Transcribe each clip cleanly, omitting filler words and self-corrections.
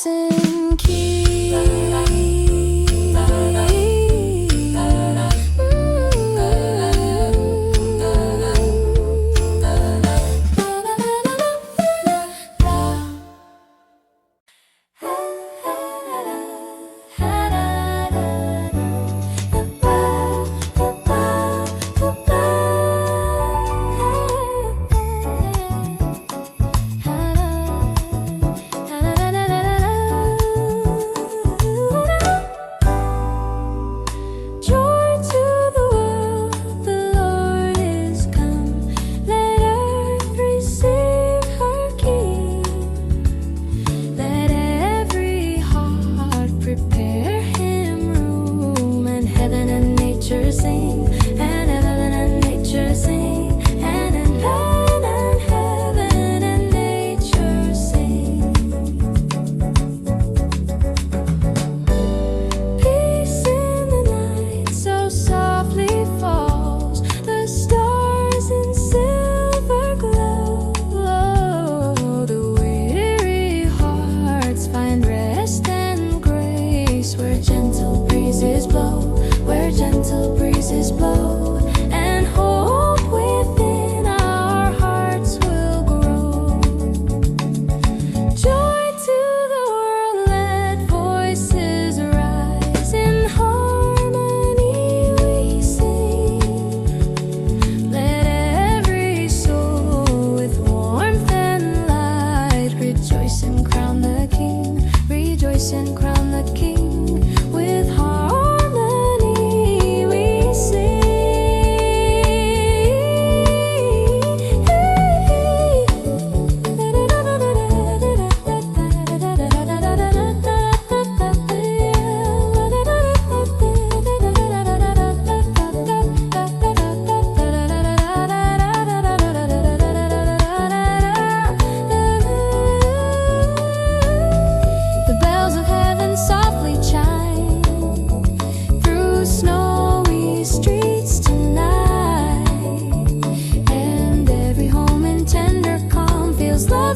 and key.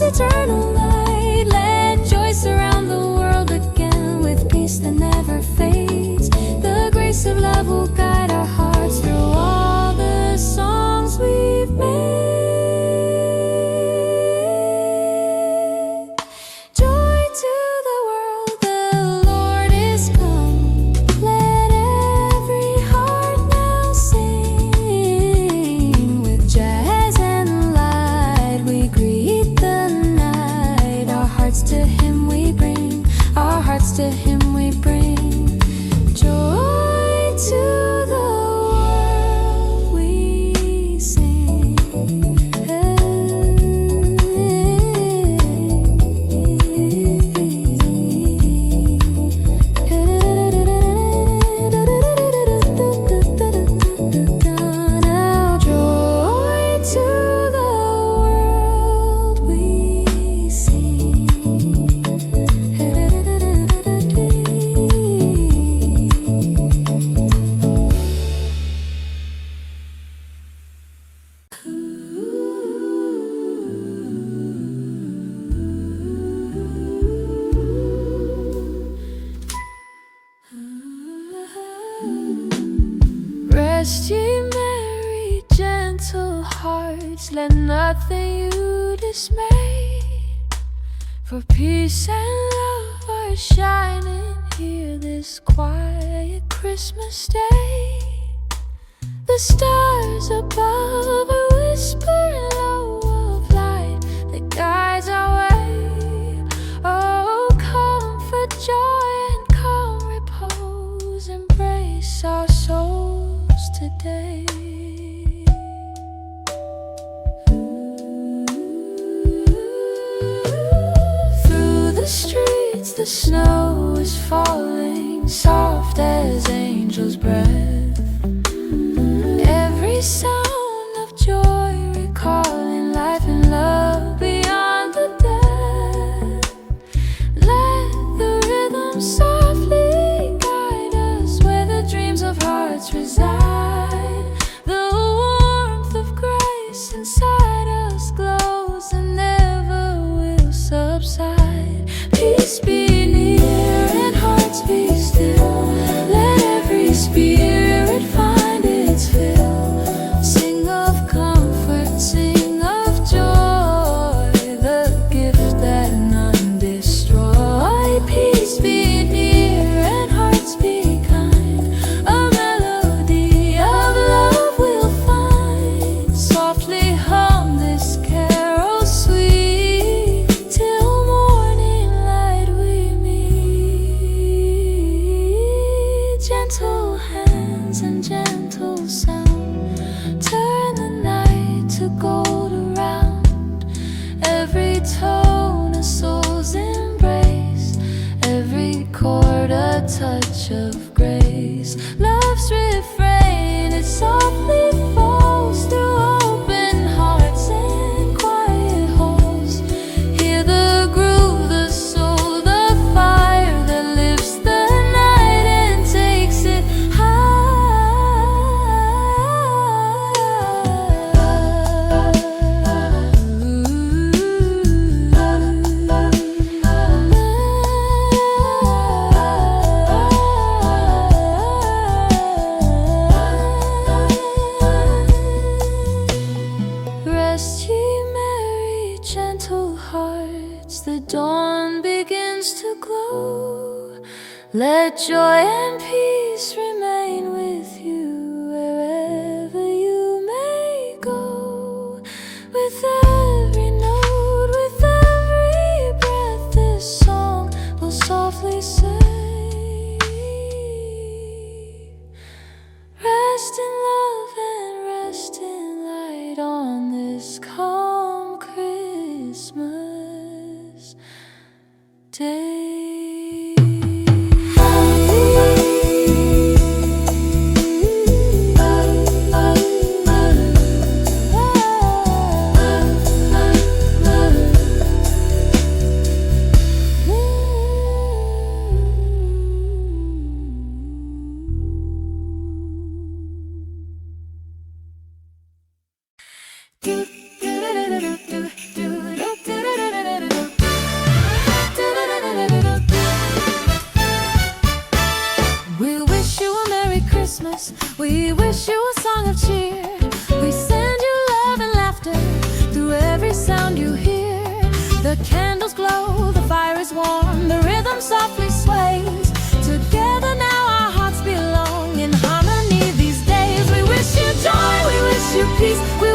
Eternal light, let joy surround the world again with peace that never fades. The grace of love will guide our hearts through all the songs we've made. Joy to the world, the Lord is come. Let every heart now sing. With jazz and light we greet to Him we bring, our hearts to Him we bring. Joy to the world we sing. Now joy to the world we sing. Rest ye merry, gentle hearts, let nothing you dismay. For peace and love are shining here this quiet Christmas day. The stars above are whispering low of light that guides our way. Oh, comfort, joy, and calm repose embrace our souls today. Through the streets the snow is falling, soft as angels' breath. Every sound of joy recalling life and love beyond the death. Let the rhythm softly guide us where the dreams of hearts reside. The warmth of grace inside us glows and never will subside. Peace be hearts be still. Let every spirit find its fill. Sing of comfort, sing of joy, the gift that none destroy. Peace be near and hearts be kind. A melody of love we'll find. Softly hum this carol sweet, till morning light we meet. Gentle hands and gentle sound turn the night to gold around. Every tone a soul's embrace, every chord a touch of grace. Love's refrain, it softly falls through open hearts and quiet halls. Hear the groove, the soul, the fire that lifts the night and takes it Rest ye merry, gentle hearts, the dawn begins to glow. Let joy and peace remain with you wherever you may go. With every note, with every breath, this song will softly say, rest in love and rest in light on this calm Christmas day. We wish you a Merry Christmas, we wish you a song of cheer. We send you love and laughter through every sound you hear. The candles glow, the fire is warm, the rhythm softly sways. Together now our hearts belong in harmony these days. We wish you joy, we wish you peace, we